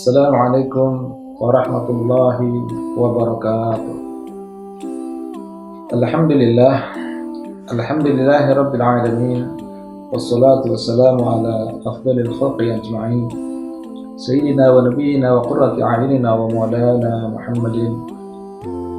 Assalamualaikum warahmatullahi wabarakatuh. Alhamdulillah, alhamdulillahi rabbil alamin. Wassalatu wassalamu ala afdalil khalqi ajma'in. Sayyidina wa nabiyyina wa qurrati a'yunina wa maulana Muhammadin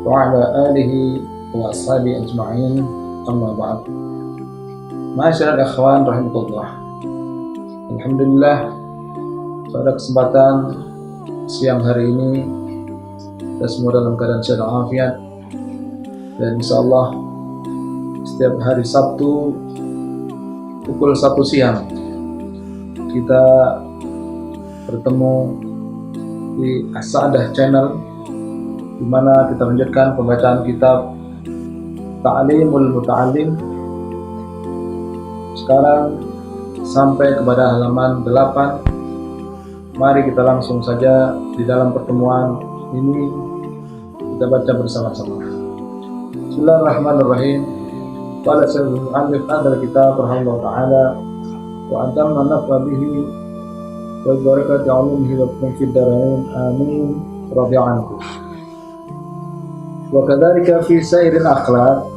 wa ala alihi wa ashabi ajma'in. Amma ba'd. Ma'asyiral ikhwan rahimakumullah. Alhamdulillah, pada kesempatan siang hari ini kita semua dalam keadaan sehat walafiat, dan insyaallah setiap hari Sabtu pukul 1 siang kita bertemu di As-Sa'adah Channel, di mana kita lanjutkan pembacaan kitab Ta'limul Muta'allim. Sekarang sampai kepada halaman 8. Mari kita langsung saja di dalam pertemuan ini kita baca bersama-sama. Bismillahirrahmanirrahim. Qala sayyidul mu'allif hadal kitab rahimahullah ta'ala wa atamma nafa bihi wa barakati 'ulumihi wa fid darain amin radhiyallahu anhu. Wa kadzalika fi sairil akhlaq,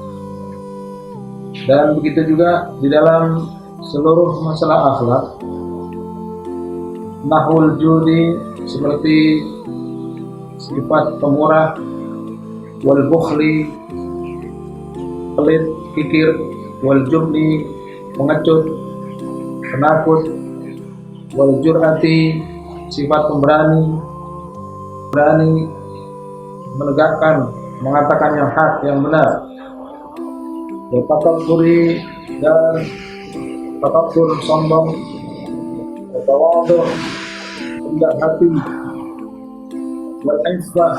dan begitu juga di dalam seluruh masalah akhlak. Nahul judi, seperti sifat pemurah, wal bukhli, pelit, kikir, wal jubni, pengecut, penakut, wal jur'ati, sifat pemberani, berani menegakkan, mengatakan yang hak, yang benar, wal takabburi, dan takabbur, sombong, tawadhu, rendah hati, wal iffah,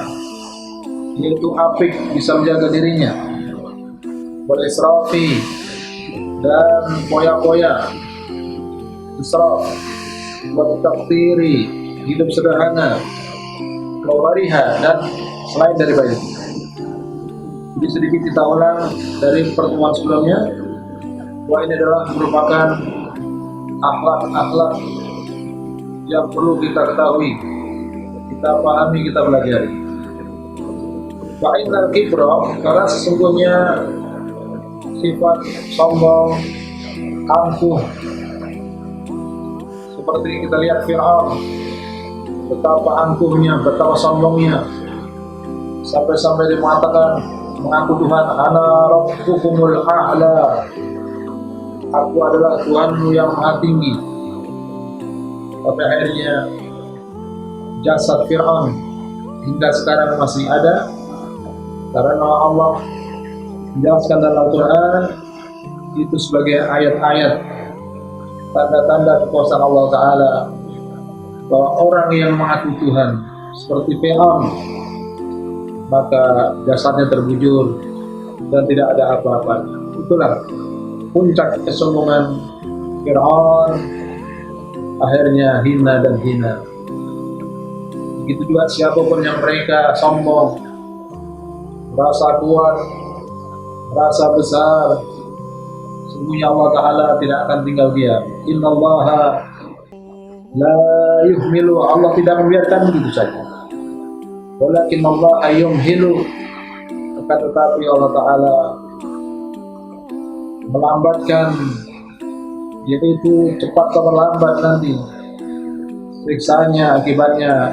yaitu apik, bisa menjaga dirinya, wal israfi, dan poya-poya, israf, wal taqtiri, hidup sederhana, wariha, dan selain daripada itu. Jadi sedikit kita ulang dari pertemuan sebelumnya, bahwa ini adalah merupakan akhlak-akhlak yang perlu kita ketahui, kita pahami, kita pelajari. Fa'innal kibra, karena sesungguhnya sifat sombong, angkuh, seperti kita lihat Fir'aun, betapa angkuhnya, betapa sombongnya, sampai-sampai dia mengatakan, mengaku Tuhan, ana rabbukumul a'la, aku adalah Tuhanmu yang maha tinggi. Tapi akhirnya jasad Fir'aun hingga sekarang masih ada, karena Allah menjelaskan dalam Al-Quran itu sebagai ayat-ayat, tanda-tanda kekuasaan Allah Ta'ala, bahwa orang yang mengaku Tuhan seperti Fir'aun, maka jasadnya terbujur dan tidak ada apa-apa. Itulah puncak kesombongan Fir'aun, akhirnya hina dan hina. Begitu juga siapapun yang mereka sombong, merasa kuat, merasa besar, sesungguhnya Allah Ta'ala tidak akan tinggal diam. Innallaha la yuhmilu, Allah tidak membiarkan begitu saja. Walakin Allah yumhilu, tetapi Allah Ta'ala melambatkan, yaitu cepat atau lambat nanti siksaannya, akibatnya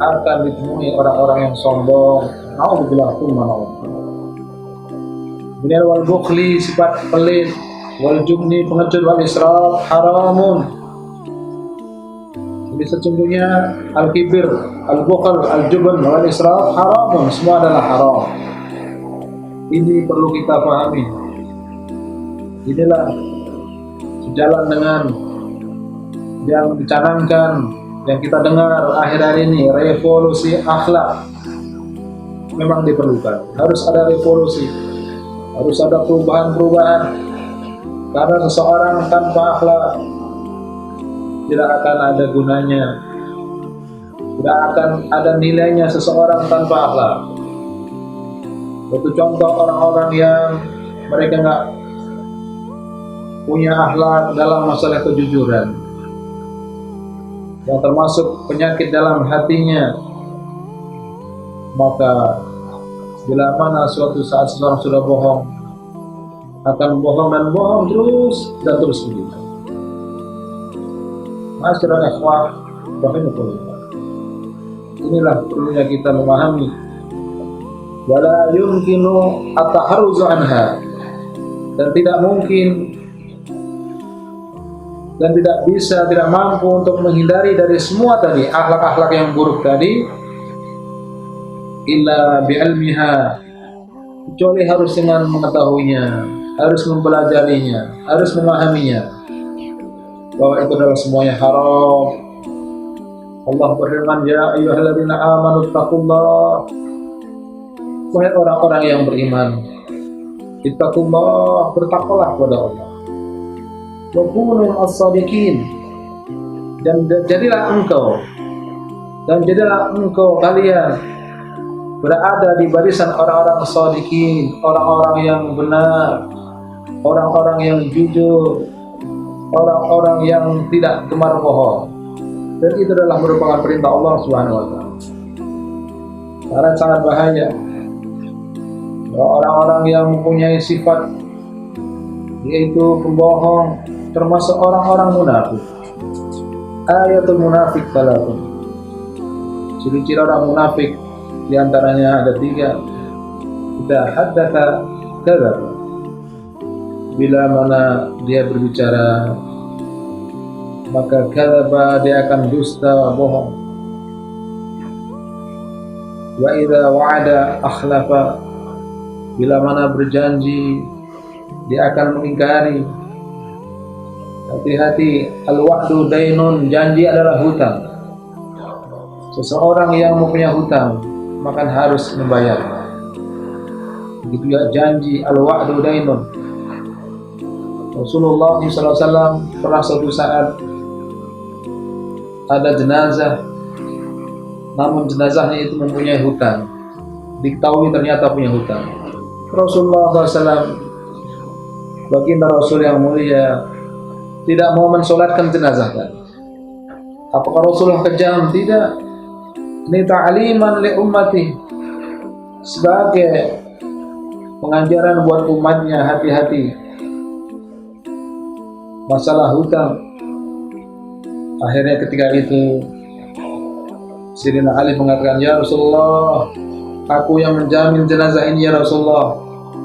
akan ditemui orang-orang yang sombong. Na'udzubillah tsumma na'udzubillah. Kemudian wal bukhli, sifat pelit, wal jubni, pengecut, wal israf, haramun. Jadi sesungguhnya al-kibir, al-bukhl, al-jubn, wal israf haramun, semua adalah haram. Ini perlu kita pahami. Inilah sejalan dengan yang dicanangkan, yang kita dengar akhir-akhir ini, revolusi akhlak. Memang diperlukan, harus ada revolusi, harus ada perubahan-perubahan, karena seseorang tanpa akhlak tidak akan ada gunanya, tidak akan ada nilainya seseorang tanpa akhlak. Itu contoh orang-orang yang mereka nggak punya akhlak dalam masalah kejujuran. yang termasuk penyakit dalam hatinya. Maka bila mana suatu saat seseorang sudah bohong, akan bohong dan bohong terus begitu. Masyarakat ikhwah rahimakumullah. Inilah perlunya kita memahami. Wala yumkinu at-taharruz anha, dan tidak mungkin dan tidak mampu untuk menghindari dari semua tadi akhlak-akhlak yang buruk tadi, illa bi'ilmiha, kecuali harus dengan mengetahuinya, harus mempelajarinya, harus memahaminya bahwa itu adalah semuanya haram. Allah berfirman, ya ayyuhalladzina amanu taqullah, wahai orang-orang yang beriman, ittaqullah, bertakwalah kepada Allah, wa kunu as-shadiqin, dan jadilah engkau kalian berada di barisan orang-orang shadiqin, orang-orang yang benar, orang-orang yang jujur, orang-orang yang tidak gemar bohong. Dan itu adalah merupakan perintah Allah Subhanahu wa taala. Karena sangat bahaya orang-orang yang mempunyai sifat yaitu pembohong, termasuk orang-orang munafik. Ayatul munafik salatun. Ciri-ciri orang munafik di antaranya ada 3. Idza haddatsa kadzaba. Bila mana dia berbicara, maka kadzaba, dia akan dusta, bohong. Wa idza wa'ada akhlafa. Bila mana berjanji, dia akan mengingkari. Hati-hati, al-wa'du dainun, janji adalah hutang. Seseorang yang mempunyai hutang maka harus membayar. Begitu ya janji, al-wa'du dainun. Rasulullah SAW pernah suatu saat ada jenazah, namun jenazahnya itu mempunyai hutang. Diketahui ternyata punya hutang. Rasulullah SAW, baginda Rasul yang mulia, tidak mau mensolatkan jenazah tadi. Apakah Rasulullah kejam? Tidak. Ini ta'liman li ummati, sebagai pengajaran buat umatnya, hati-hati masalah hutang. Akhirnya ketika itu Sayyidina Ali mengatakan, ya Rasulullah, aku yang menjamin jenazah ini, ya Rasulullah,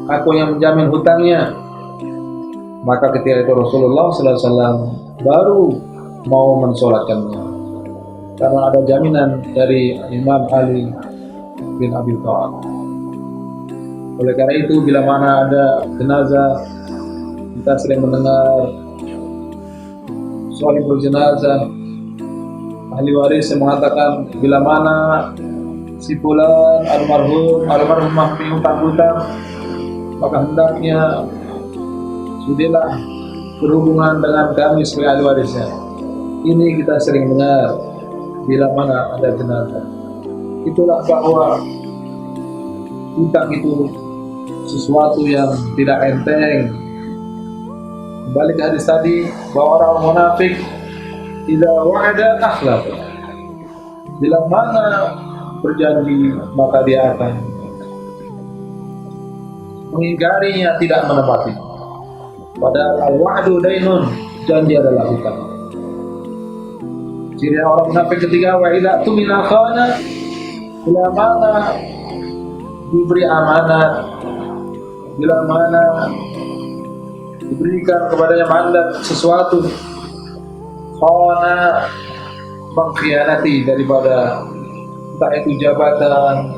aku yang menjamin hutangnya. Maka ketika itu Rasulullah SAW baru mau mensolatkannya, karena ada jaminan dari Imam Ali bin Abi Thalib. Oleh karena itu, bila mana ada jenazah, kita sering mendengar sahibul jenazah, ahli waris yang mengatakan, bila mana si fulan almarhumah punya hutang-hutang, maka hendaknya sudahlah berhubungan dengan kami sebagai ahli warisnya. Ini kita sering dengar bila mana ada jenazah. Itulah bahwa hutang itu sesuatu yang tidak enteng. Kembali ke hadis tadi, bahwa orang munafik idza wa'ada akhlaf, bila mana berjanji maka dia akan mengingkarinya, tidak menepati. Padahal al-wa'du dainun, janji adalah hutang. Ciri orang munafik ketiga, wa idza tumina khana, bila mana diberi amanat, bila mana diberikan kepadanya mandat sesuatu, khana, mengkhianati daripada entah itu jabatan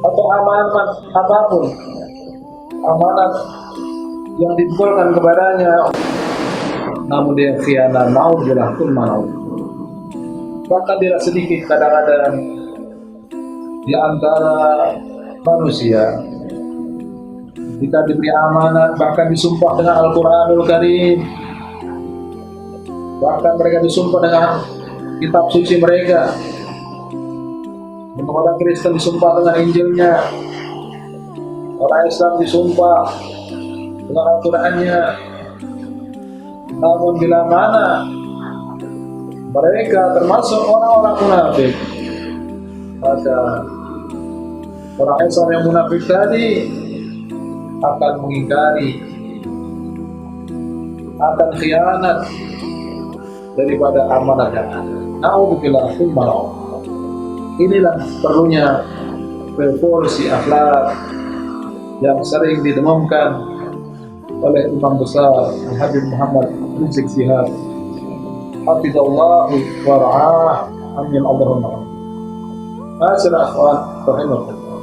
atau amanat apapun, amanat yang diberikan kepadanya, namun dia khianat, naudzubillah kun manaud. Bahkan tidak sedikit kadang-kadang di antara manusia jika diberi amanat, bahkan disumpah dengan Al-Quranul Karim, bahkan mereka disumpah dengan kitab suci mereka. Untuk orang Kristen disumpah dengan Injilnya, orang Islam disumpah dengan Al-Qurannya. Namun bila mana mereka termasuk orang-orang munafik. Maka orang Islam yang munafik tadi akan mengingkari, akan khianat daripada amanah yang ada. Na'udzubillah tsumma na'udzubillah. Inilah perlunya revolusi akhlak yang sering didemamkan oleh Imam besar Habib Muhammad Rizik Syihab hafizallahu wa ra'ah. Amin Allahumma. Masyaallah akhwan rahimakumullah.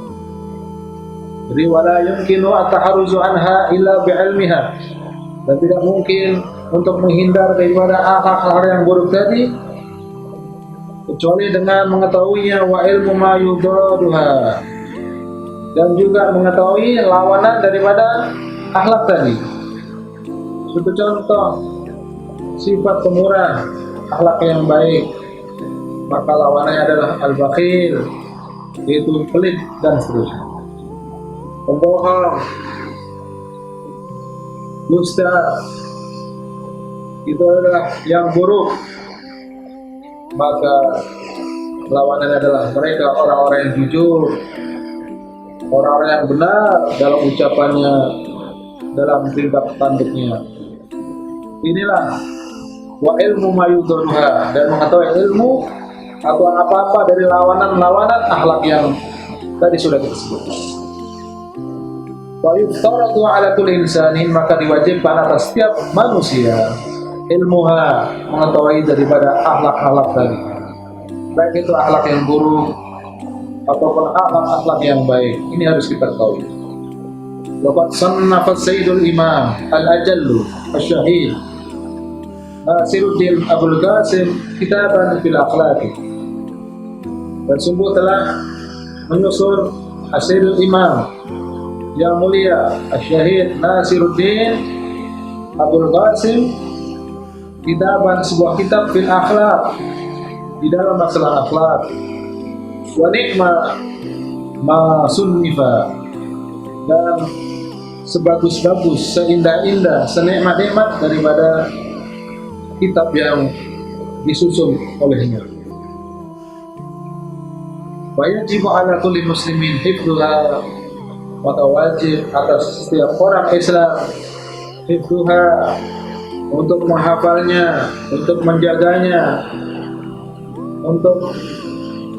Jadi wala yumkinu at-taharruzu anha illa bi'ilmiha. Dan tidak mungkin untuk menghindar daripada hal-hal yang buruk tadi kecuali dengan mengetahuinya, wa ilmu ma yudaduha, dan juga mengetahui lawanan daripada akhlak tadi. Suatu contoh sifat pemurah, akhlak yang baik, maka lawanannya adalah al-bakhil, yaitu pelit dan seterusnya. Pembohong, dusta, itu adalah yang buruk, maka lawanannya adalah mereka orang-orang yang jujur, orang-orang yang benar dalam ucapannya, dalam tindak tanduknya. Inilah wa ilmu mayudaruha, dan mengetahui ilmu atau apa-apa dari lawanan-lawanan akhlak yang tadi sudah kita sebutkan. Wa yuftaradu ala kulli insanin, maka diwajibkan atas setiap manusia ilmuha, mengetahui daripada akhlak-akhlak tadi, baik itu akhlak yang buruk ataupun akhlak-akhlak yang baik. Ini harus kita ketahui. Waqad sannafa Sayyidul Imam Al-Ajallu Asy-Syahid Nasiruddin Abul Qasim kitaban fil akhlaq, dan sungguh telah menyusun Sayyidul Imam yang mulia Asy-Syahid Nasiruddin Abul Qasim kitaban, sebuah kitab fil akhlaq, di dalam masalah akhlak. Wa ni'ma ma sunnifa, dan sebagus-bagus, seindah-indah, senikmat-nikmat daripada kitab yang disusun olehnya. Wa yajibu ala kulli muslimin hifdzuha, maka wajib atas setiap orang Islam hifdzuha, untuk menghafalnya, untuk menjaganya, untuk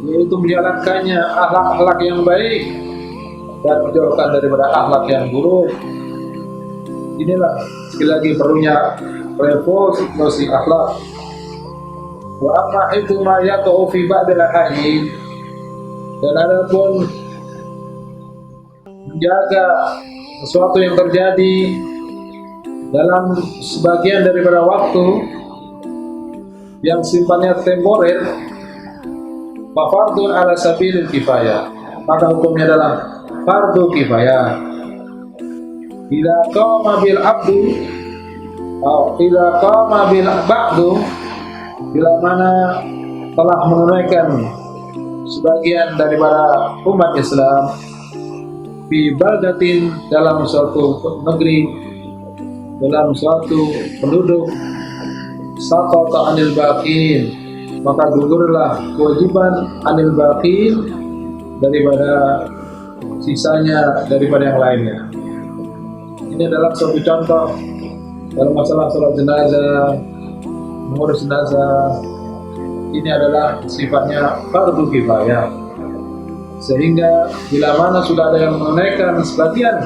yaitu menjalankannya akhlak-akhlak yang baik dan menjauhkan daripada akhlak yang buruk. Inilah sekali lagi perlunya revolusi akhlak. Wa amma itu ma yaqau fi ba'dil ahadith, dan adapun menjaga sesuatu yang terjadi dalam sebagian daripada waktu yang sifatnya temporer, fardun ala sabilil kifayah, maka hukumnya adalah fardu kifayah. Bila qama bil abdu atau bila qama bil ba'du, bila mana telah menunaikan sebagian daripada umat Islam fi baldatin, dalam suatu negeri, dalam suatu penduduk, saqata anil baqin, maka gugurlah kewajiban anil baqin, daripada sisanya daripada yang lainnya. Ini adalah suatu contoh dalam masalah salat jenazah, mengurus jenazah. Ini adalah sifatnya fardu kifayah, sehingga bila mana sudah ada yang menunaikan sebagian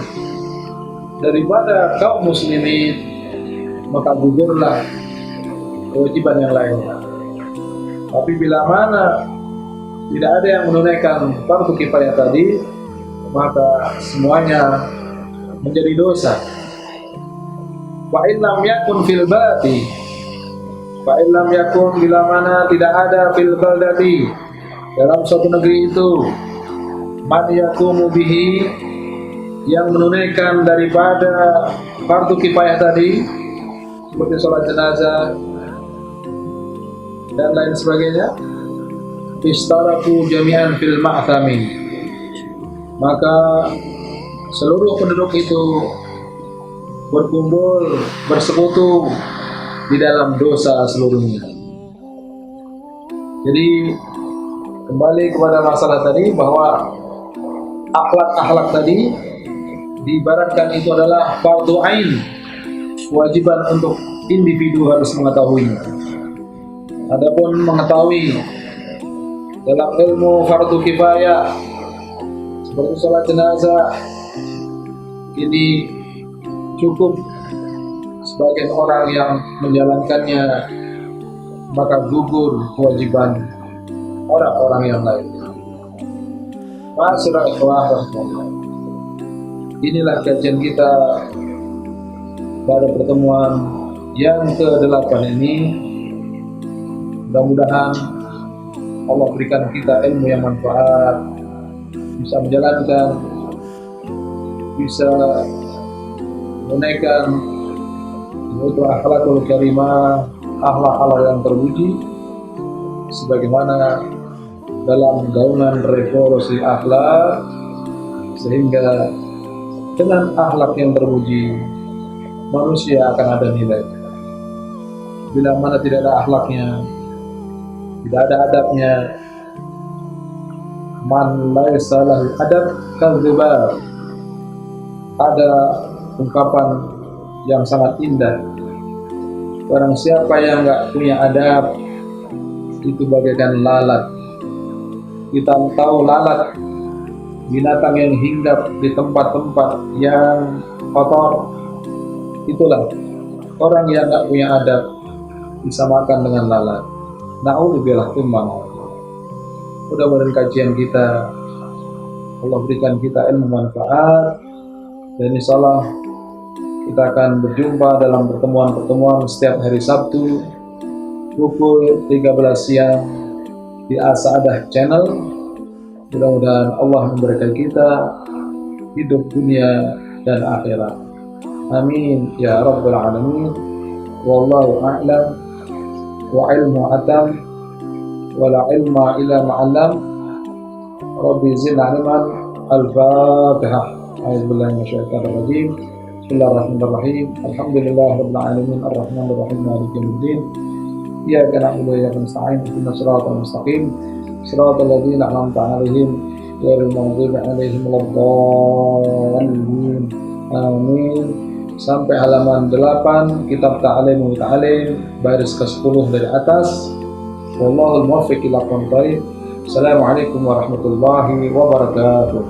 daripada kaum muslimin, maka gugurlah kewajiban yang lainnya. Tapi bila mana tidak ada yang menunaikan fardu kifayah tadi, maka semuanya menjadi dosa. Wa illam yakun fil baladi, fa illam yakun, bila mana tidak ada fil baldati, dalam suatu negeri itu, man yakumu bihi, yang menunaikan daripada fardu kifayah tadi, seperti sholat jenazah dan lain sebagainya, istaraku jami'an fil ma'thami, maka seluruh penduduk itu berkumpul, bersekutu di dalam dosa seluruhnya. Jadi kembali kepada masalah tadi bahwa akhlak-akhlak tadi diibaratkan itu adalah fardu ain, kewajiban untuk individu harus mengetahuinya. Adapun mengetahui dalam ilmu fardu kifayah seperti sholat jenazah, ini cukup sebagian orang yang menjalankannya, maka gugur kewajiban orang-orang yang lain. Ma'asyiral ikhwah rahimakumullah. Inilah kajian kita pada pertemuan yang ke-8 ini. Mudah-mudahan Allah berikan kita ilmu yang manfaat, bisa menjalankan, bisa menunaikan yaitu akhlakul karimah, akhlak-akhlak yang terpuji, sebagaimana dalam gaungan revolusi akhlak, sehingga dengan akhlak yang terpuji manusia akan ada nilai. Bila mana tidak ada akhlaknya, tidak ada adabnya, man laisa lahu adab kadzubar. Ada ungkapan yang sangat indah, barang siapa yang enggak punya adab itu bagaikan lalat. Kita tahu lalat, binatang yang hinggap di tempat-tempat yang kotor. Itulah orang yang enggak punya adab disamakan dengan lalat. Na'udzubillah tummah. Mudah-mudahan kajian kita Allah berikan kita ilmu manfaat, dan insyaallah kita akan berjumpa dalam pertemuan-pertemuan setiap hari Sabtu pukul 13 siang di As-Sa'adah Channel. Mudah-mudahan Allah memberkati kita hidup dunia dan akhirat. Amin ya rabbal alamin. Wallahu a'lam wa ilmu atam wa la ilma illa ma'allam. Rabbi zidna ilman. Al-Fatihah. A'udzubillahi minasyaitonir rajim. Bismillahirrahmanirrahim. Alhamdulillahirabbil alamin arrahmanir rahim maliki yaumiddin. Iyyaka na'budu wa iyyaka nasta'in. Ihdinas siratal mustaqim. Siratal ladzina an'amta 'alaihim ghairil maghdubi 'alaihim waladdallin. Amin. Sampai halaman 8 kitab Ta'lim wa Ta'lim baris ke-10 dari atas. Wallahul muwaffiq ila aqwamit thoriq. Assalamualaikum warahmatullahi wabarakatuh.